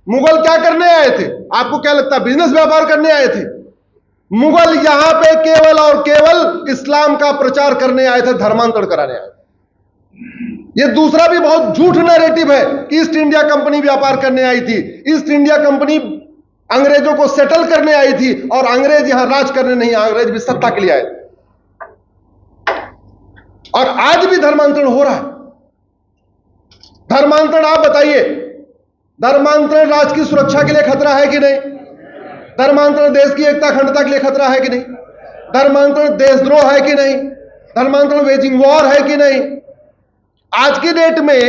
मुगल क्या करने आए थे? आपको क्या लगता है बिजनेस व्यापार करने आए थे? मुगल यहां पे केवल और केवल इस्लाम का प्रचार करने आए थे, धर्मांतरण कराने आए थे। यह दूसरा भी बहुत झूठ नैरेटिव है कि ईस्ट इंडिया कंपनी व्यापार करने आई थी। ईस्ट इंडिया कंपनी अंग्रेजों को सेटल करने आई थी और अंग्रेज यहां राज करने नहीं, अंग्रेज भी सत्ता के लिए आए थे। और आज भी धर्मांतरण हो रहा है। धर्मांतरण, आप बताइए, धर्मांतरण राष्ट्र की सुरक्षा के लिए खतरा है कि नहीं? धर्मांतरण देश की एकता अखंडता के लिए खतरा है कि नहीं? धर्मांतरण देशद्रोह है कि नहीं? धर्मांतरण वेजिंग वॉर है कि नहीं? आज की डेट में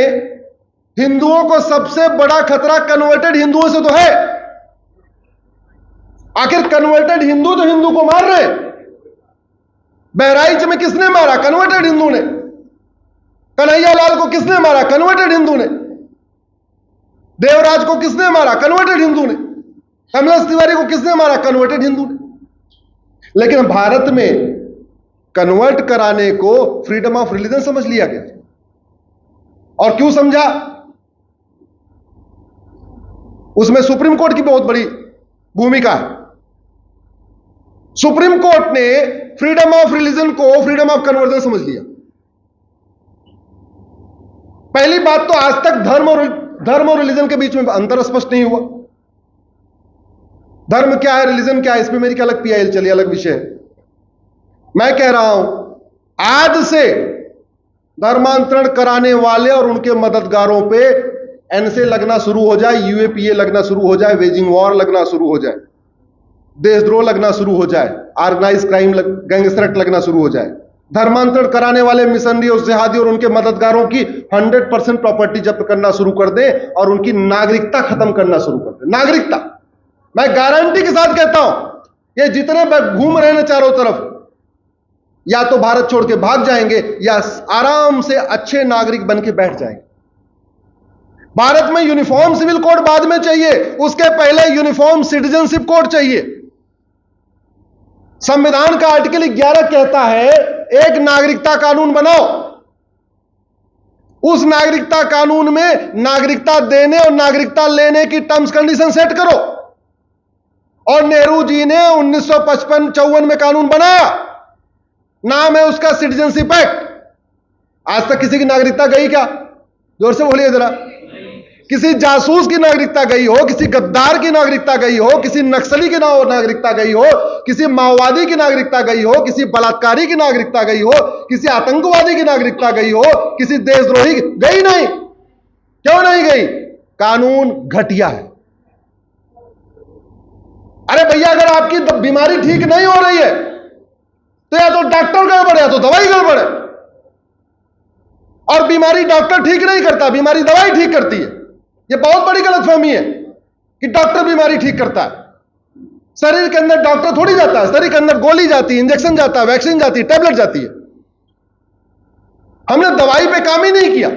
हिंदुओं को सबसे बड़ा खतरा कन्वर्टेड हिंदुओं से तो है। आखिर कन्वर्टेड हिंदू तो हिंदू को मार रहे। बहराइच में किसने मारा? कन्वर्टेड हिंदू ने। कन्हैया लाल को किसने मारा? कन्वर्टेड हिंदू ने। देवराज को किसने मारा? कन्वर्टेड हिंदू ने। कमलेश तिवारी को किसने मारा? कन्वर्टेड हिंदू ने। लेकिन भारत में कन्वर्ट कराने को फ्रीडम ऑफ रिलीजन समझ लिया गया। और क्यों समझा? उसमें सुप्रीम कोर्ट की बहुत बड़ी भूमिका है। सुप्रीम कोर्ट ने फ्रीडम ऑफ रिलीजन को फ्रीडम ऑफ कन्वर्जन समझ लिया। पहली बात तो आज तक धर्म और रिलीजन के बीच में अंतर स्पष्ट नहीं हुआ। धर्म क्या है, रिलीजन क्या है, इसमें मेरी क्या अलग पीआईएल चलिए, अलग विषय है। मैं कह रहा हूं आज से धर्मांतरण कराने वाले और उनके मददगारों पे एनसे लगना शुरू हो जाए, यूएपीए लगना शुरू हो जाए, वेजिंग वॉर लगना शुरू हो जाए, देशद्रोह लगना शुरू हो जाए, ऑर्गेनाइज क्राइम गैंगस्टर लगना शुरू हो जाए, धर्मांतरण कराने वाले मिशनरी और जिहादी और उनके मददगारों की 100% प्रॉपर्टी जब्त करना शुरू कर दें और उनकी नागरिकता खत्म करना शुरू कर दें। नागरिकता, मैं गारंटी के साथ कहता हूं ये जितने घूम रहे हैं चारों तरफ, या तो भारत छोड़ के भाग जाएंगे या आराम से अच्छे नागरिक बन के बैठ जाएंगे। भारत में यूनिफॉर्म सिविल कोड बाद में चाहिए, उसके पहले यूनिफॉर्म सिटीजनशिप कोड चाहिए। संविधान का आर्टिकल 11 कहता है एक नागरिकता कानून बनाओ। उस नागरिकता कानून में नागरिकता देने और नागरिकता लेने की टर्म्स कंडीशन सेट करो। और नेहरू जी ने 1955-54 में कानून बनाया, नाम है उसका सिटीजनशिप एक्ट। आज तक किसी की नागरिकता गई क्या? जोर से बोलिए जरा। किसी जासूस की नागरिकता गई हो, किसी गद्दार की नागरिकता गई हो, किसी नक्सली की नागरिकता गई हो, किसी माओवादी की नागरिकता गई हो, किसी बलात्कारी की नागरिकता गई हो, किसी आतंकवादी की नागरिकता गई हो, किसी देशद्रोही गई नहीं। क्यों नहीं गई? कानून घटिया है। अरे भैया, अगर आपकी बीमारी ठीक नहीं हो रही है तो या तो डॉक्टर गड़बड़ है या तो दवाई गड़बड़ है। और बीमारी डॉक्टर ठीक नहीं करता, बीमारी दवाई ठीक करती है। यह बहुत बड़ी गलतफहमी है कि डॉक्टर बीमारी ठीक करता है। शरीर के अंदर डॉक्टर थोड़ी जाता है, शरीर के अंदर गोली जाती है, इंजेक्शन जाता है, वैक्सीन जाती है, टैबलेट जाती है। हमने दवाई पे काम ही नहीं किया।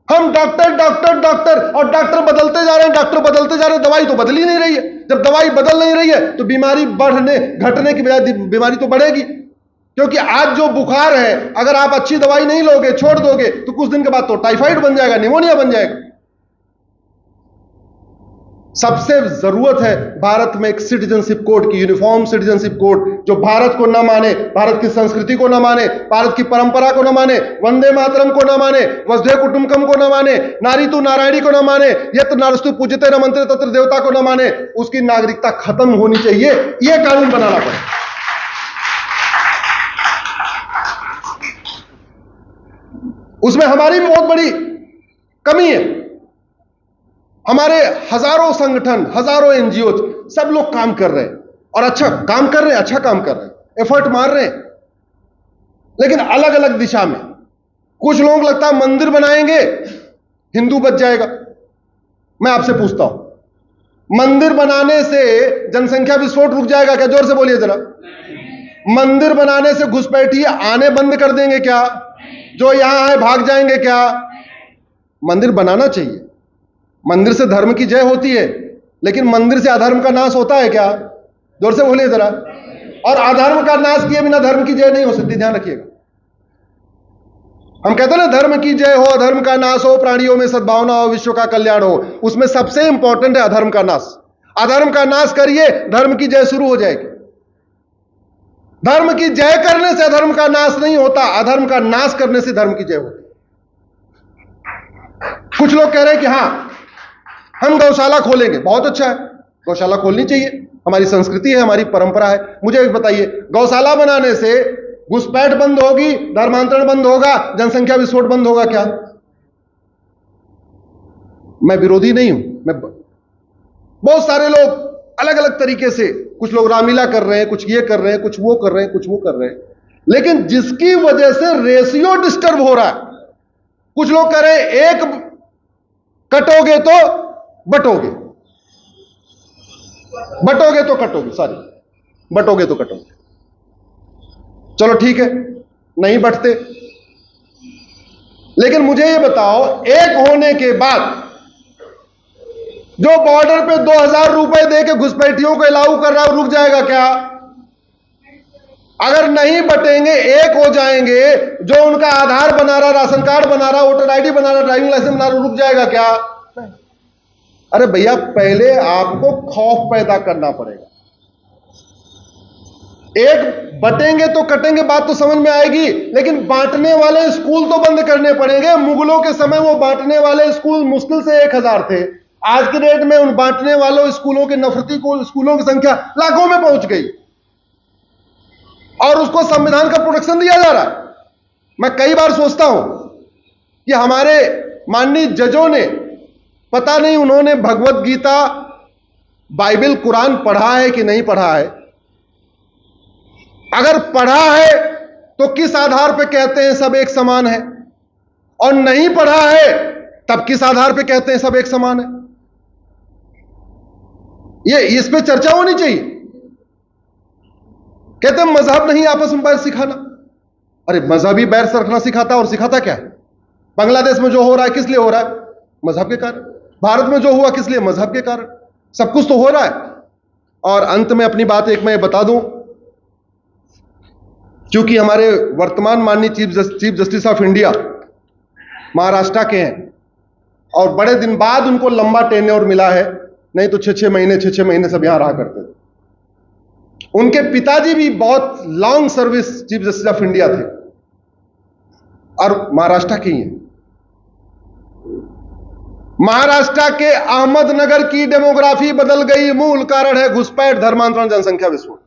हम डॉक्टर डॉक्टर डॉक्टर और डॉक्टर बदलते जा रहे हैं, डॉक्टर बदलते जा रहे हैं, दवाई तो बदल ही नहीं रही है। जब दवाई बदल नहीं रही है तो बीमारी बढ़ने घटने की बजाय बीमारी तो बढ़ेगी। क्योंकि आज जो बुखार है, अगर आप अच्छी दवाई नहीं लोगे, छोड़ दोगे, तो कुछ दिन के बाद तो टाइफाइड बन जाएगा, निमोनिया बन जाएगा। सबसे जरूरत है भारत में एक सिटीजनशिप कोड की, यूनिफॉर्म सिटीजनशिप कोड, जो भारत को न माने, भारत की संस्कृति को न माने, भारत की परंपरा को न माने, वंदे मातरम को न माने, वसुधैव कुटुंबकम को न माने, नारी तू नारायणी को न माने, यत् नारस्तु पूज्यते न मंत्रे तत्र देवता को न माने, उसकी नागरिकता खत्म होनी चाहिए। यह कानून बनाना पड़े। उसमें हमारी भी बहुत बड़ी कमी है। हमारे हजारों संगठन, हजारों एनजीओ, सब लोग काम कर रहे हैं और अच्छा काम कर रहे हैं, अच्छा काम कर रहे हैं, एफर्ट मार रहे हैं, लेकिन अलग अलग दिशा में। कुछ लोग लगता है मंदिर बनाएंगे हिंदू बच जाएगा। मैं आपसे पूछता हूं, मंदिर बनाने से जनसंख्या विस्फोट रुक जाएगा क्या? जोर से बोलिए जरा। मंदिर बनाने से घुसपैठिए आने बंद कर देंगे क्या? जो यहां है भाग जाएंगे क्या? मंदिर बनाना चाहिए। मंदिर से धर्म की जय होती है, लेकिन मंदिर से अधर्म का नाश होता है क्या? जोर से बोलिए जरा। और अधर्म का नाश किए बिना धर्म की जय नहीं हो सकती, ध्यान रखिएगा। हम कहते हैं ना, धर्म की जय हो, अधर्म का नाश हो, प्राणियों में सद्भावना हो, विश्व का कल्याण हो। उसमें सबसे इंपॉर्टेंट है अधर्म का नाश। अधर्म का नाश करिए, धर्म की जय शुरू हो जाएगी। धर्म की जय करने से अधर्म का नाश नहीं होता, अधर्म का नाश करने से धर्म की जय होती। कुछ लोग कह रहे हैं कि हां, हम गौशाला खोलेंगे। बहुत अच्छा है, गौशाला खोलनी चाहिए, हमारी संस्कृति है, हमारी परंपरा है। मुझे एक बताइए, गौशाला बनाने से घुसपैठ बंद होगी, धर्मांतरण बंद होगा, जनसंख्या विस्फोट बंद होगा क्या? मैं विरोधी नहीं हूं। बहुत सारे लोग अलग अलग तरीके से, कुछ लोग रामलीला कर रहे हैं, कुछ ये कर रहे हैं, कुछ वो कर रहे हैं, कुछ वो कर रहे हैं, लेकिन जिसकी वजह से रेशियो डिस्टर्ब हो रहा है। कुछ लोग कह रहे हैं एक कटोगे तो बटोगे, बटोगे तो कटोगे, सॉरी, बटोगे तो कटोगे। चलो ठीक है, नहीं बटते, लेकिन मुझे ये बताओ, एक होने के बाद जो बॉर्डर पे 2000 रुपए देके घुसपैठियों को अलाउ कर रहा है, रुक जाएगा क्या? अगर नहीं बटेंगे, एक हो जाएंगे, जो उनका आधार बना रहा, राशन कार्ड बना रहा, वोटर आईडी बना रहा, ड्राइविंग लाइसेंस बना रहा, रुक जाएगा क्या? अरे भैया, पहले आपको खौफ पैदा करना पड़ेगा। एक बटेंगे तो कटेंगे, बात तो समझ में आएगी, लेकिन बांटने वाले स्कूल तो बंद करने पड़ेंगे। मुगलों के समय वो बांटने वाले स्कूल मुश्किल से 1000 थे। आज के डेट में उन बांटने वालों स्कूलों के नफरती स्कूलों की संख्या लाखों में पहुंच गई, और उसको संविधान का प्रोटेक्शन दिया जा रहा है। मैं कई बार सोचता हूं कि हमारे माननीय जजों ने, पता नहीं उन्होंने भगवत गीता, बाइबल, कुरान पढ़ा है कि नहीं पढ़ा है। अगर पढ़ा है तो किस आधार पर कहते हैं सब एक समान है, और नहीं पढ़ा है तब किस आधार पर कहते हैं सब एक समान है? ये इस पे चर्चा होनी चाहिए। कहते हैं मजहब नहीं आपस में बैर सिखाना। अरे मजहब ही बैर से रखना सिखाता, और सिखाता क्या है? बांग्लादेश में जो हो रहा है किस लिए हो रहा है? मजहब के कारण। भारत में जो हुआ किस लिए? मजहब के कारण। सब कुछ तो हो रहा है। और अंत में अपनी बात एक मैं बता दूं, क्योंकि हमारे वर्तमान माननीय chief justice of India Maharashtra के हैं, और बड़े दिन बाद उनको लंबा टेन्योर मिला है, नहीं तो 6-6 महीने सब यहां रहा करते थे। उनके पिताजी भी बहुत long service chief justice of India थे, और महाराष्ट्र के ही हैं। महाराष्ट्र के अहमदनगर की डेमोग्राफी बदल गई, मूल कारण है घुसपैठ, धर्मांतरण, जनसंख्या विस्फोट।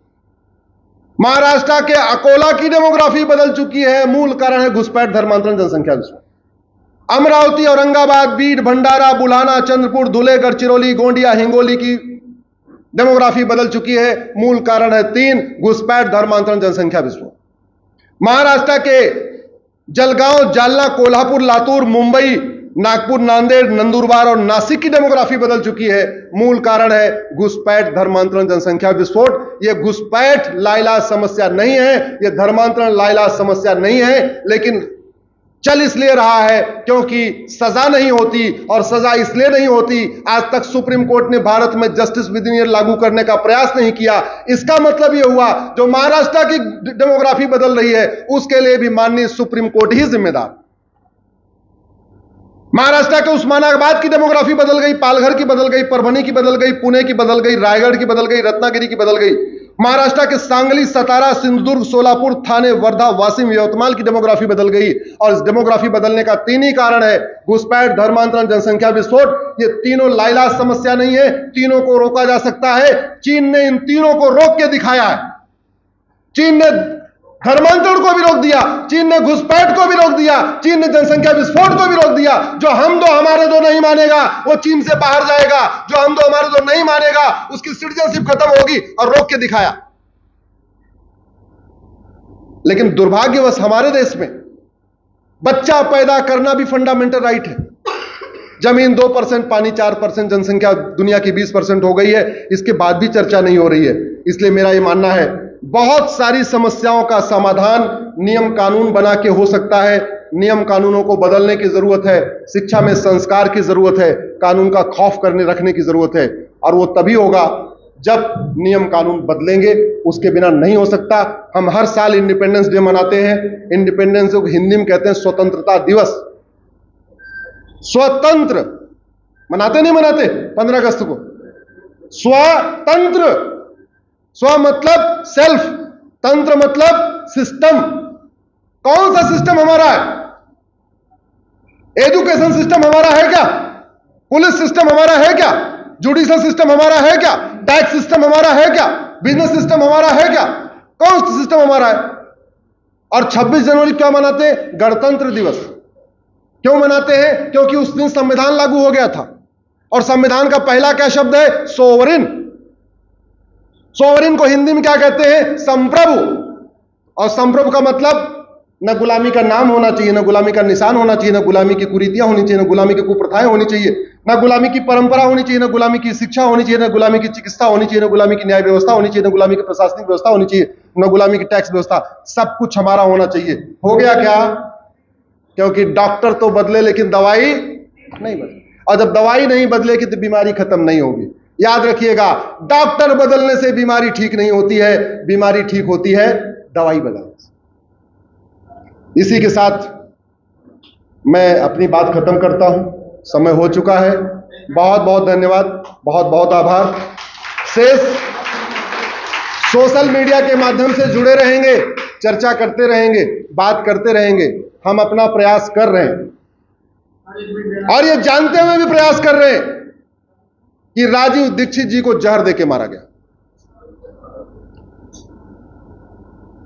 महाराष्ट्र के अकोला की डेमोग्राफी बदल चुकी है, मूल कारण है घुसपैठ, धर्मांतरण, जनसंख्या विस्फोट। अमरावती, औरंगाबाद, बीड, भंडारा, बुल्हाना, चंद्रपुर, धुले, गढ़चिरौली, गोंडिया, हिंगोली की डेमोग्राफी बदल चुकी है, मूल कारण है 3, घुसपैठ, धर्मांतरण, जनसंख्या विस्फोट। महाराष्ट्र के जलगांव, जालना, कोल्हापुर, लातूर, मुंबई, नागपुर, नांदेड़, नंदुरबार और नासिक की डेमोग्राफी बदल चुकी है, मूल कारण है घुसपैठ, धर्मांतरण, जनसंख्या विस्फोट। यह घुसपैठ लाइलाज समस्या नहीं है, यह धर्मांतरण लाइलाज समस्या नहीं है, लेकिन चल इसलिए रहा है क्योंकि सजा नहीं होती, और सजा इसलिए नहीं होती, आज तक सुप्रीम कोर्ट ने भारत में जस्टिस विद इन ईयर लागू करने का प्रयास नहीं किया। इसका मतलब यह हुआ, जो महाराष्ट्र की डेमोग्राफी बदल रही है उसके लिए भी माननीय सुप्रीम कोर्ट ही जिम्मेदार। महाराष्ट्र के उस्मानाबाद की डेमोग्राफी बदल गई, पालघर की बदल गई, परभनी की बदल गई, पुणे की बदल गई, रायगढ़ की बदल गई, रत्नागिरी की बदल गई। महाराष्ट्र के सांगली, सतारा, सिंधुदुर्ग, सोलापुर, थाने, वर्धा, वाशिम, यवतमाल की डेमोग्राफी बदल गई, और इस डेमोग्राफी बदलने का 3 ही कारण है, घुसपैठ, धर्मांतरण, जनसंख्या विस्फोट। ये तीनों लाइलाज समस्या नहीं है, तीनों को रोका जा सकता है। चीन ने इन तीनों को रोक के दिखाया है। चीन ने धर्मांतरण को भी रोक दिया, चीन ने घुसपैठ को भी रोक दिया, चीन ने जनसंख्या विस्फोट को भी रोक दिया। जो हम दो हमारे दो नहीं मानेगा वो चीन से बाहर जाएगा, जो हम दो हमारे दो नहीं मानेगा उसकी सिटीजनशिप खत्म होगी, और रोक के दिखाया। लेकिन दुर्भाग्यवश हमारे देश में बच्चा पैदा करना भी फंडामेंटल राइट है। जमीन 2%, पानी 4%, जनसंख्या दुनिया की 20% हो गई है, इसके बाद भी चर्चा नहीं हो रही है। इसलिए मेरा यह मानना है, बहुत सारी समस्याओं का समाधान नियम कानून बना के हो सकता है। नियम कानूनों को बदलने की जरूरत है, शिक्षा में संस्कार की जरूरत है, कानून का खौफ करने रखने की जरूरत है, और वो तभी होगा जब नियम कानून बदलेंगे, उसके बिना नहीं हो सकता। हम हर साल इंडिपेंडेंस डे मनाते हैं। इंडिपेंडेंस को हिंदी में कहते हैं स्वतंत्रता दिवस। स्वतंत्र मनाते नहीं मनाते 15 अगस्त को? स्वतंत्र, स्व मतलब सेल्फ, तंत्र मतलब सिस्टम। कौन सा सिस्टम हमारा है? एजुकेशन सिस्टम हमारा है क्या? पुलिस सिस्टम हमारा है क्या? जुडिशियल सिस्टम हमारा है क्या? टैक्स सिस्टम हमारा है क्या? बिजनेस सिस्टम हमारा है क्या? कौन सा सिस्टम हमारा है? और 26 जनवरी क्या मनाते हैं? गणतंत्र दिवस। क्यों मनाते हैं? क्योंकि उस दिन संविधान लागू हो गया था। और संविधान का पहला क्या शब्द है? सोवरिन। सोवरिन को हिंदी में क्या कहते हैं? संप्रभु। और संप्रभु का मतलब न गुलामी का नाम होना चाहिए, न गुलामी का निशान होना चाहिए, न गुलामी की कुरीतियां होनी चाहिए, न गुलामी की कुप्रथाएं होनी चाहिए, न गुलामी की परंपरा होनी चाहिए, न गुलामी की शिक्षा होनी चाहिए, न गुलामी की चिकित्सा होनी चाहिए, न गुलामी की न्याय व्यवस्था होनी चाहिए, न गुलामी की प्रशासनिक व्यवस्था होनी चाहिए, न गुलामी की टैक्स व्यवस्था। सब कुछ हमारा होना चाहिए। हो गया क्या? क्योंकि डॉक्टर तो बदले लेकिन दवाई नहीं बदले, और जब दवाई नहीं बदलेगी तो बीमारी खत्म नहीं होगी। याद रखिएगा, डॉक्टर बदलने से बीमारी ठीक नहीं होती है, बीमारी ठीक होती है दवाई बदलने से। इसी के साथ मैं अपनी बात खत्म करता हूं, समय हो चुका है। बहुत बहुत धन्यवाद, बहुत बहुत आभार। शेष सोशल मीडिया के माध्यम से जुड़े रहेंगे, चर्चा करते रहेंगे, बात करते रहेंगे। हम अपना प्रयास कर रहे हैं और ये जानते हुए भी प्रयास कर रहे हैं कि राजीव दीक्षित जी को जहर देके मारा गया।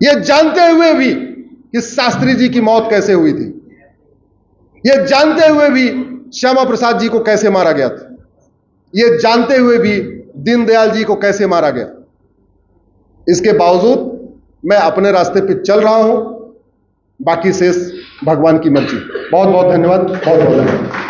ये जानते हुए भी कि शास्त्री जी की मौत कैसे हुई थी, ये जानते हुए भी श्यामा प्रसाद जी को कैसे मारा गया था, ये जानते हुए भी दीनदयाल जी को कैसे मारा गया। इसके बावजूद मैं अपने रास्ते पे चल रहा हूं, बाकी शेष भगवान की मर्जी। बहुत बहुत धन्यवाद, बहुत बहुत धन्यवाद।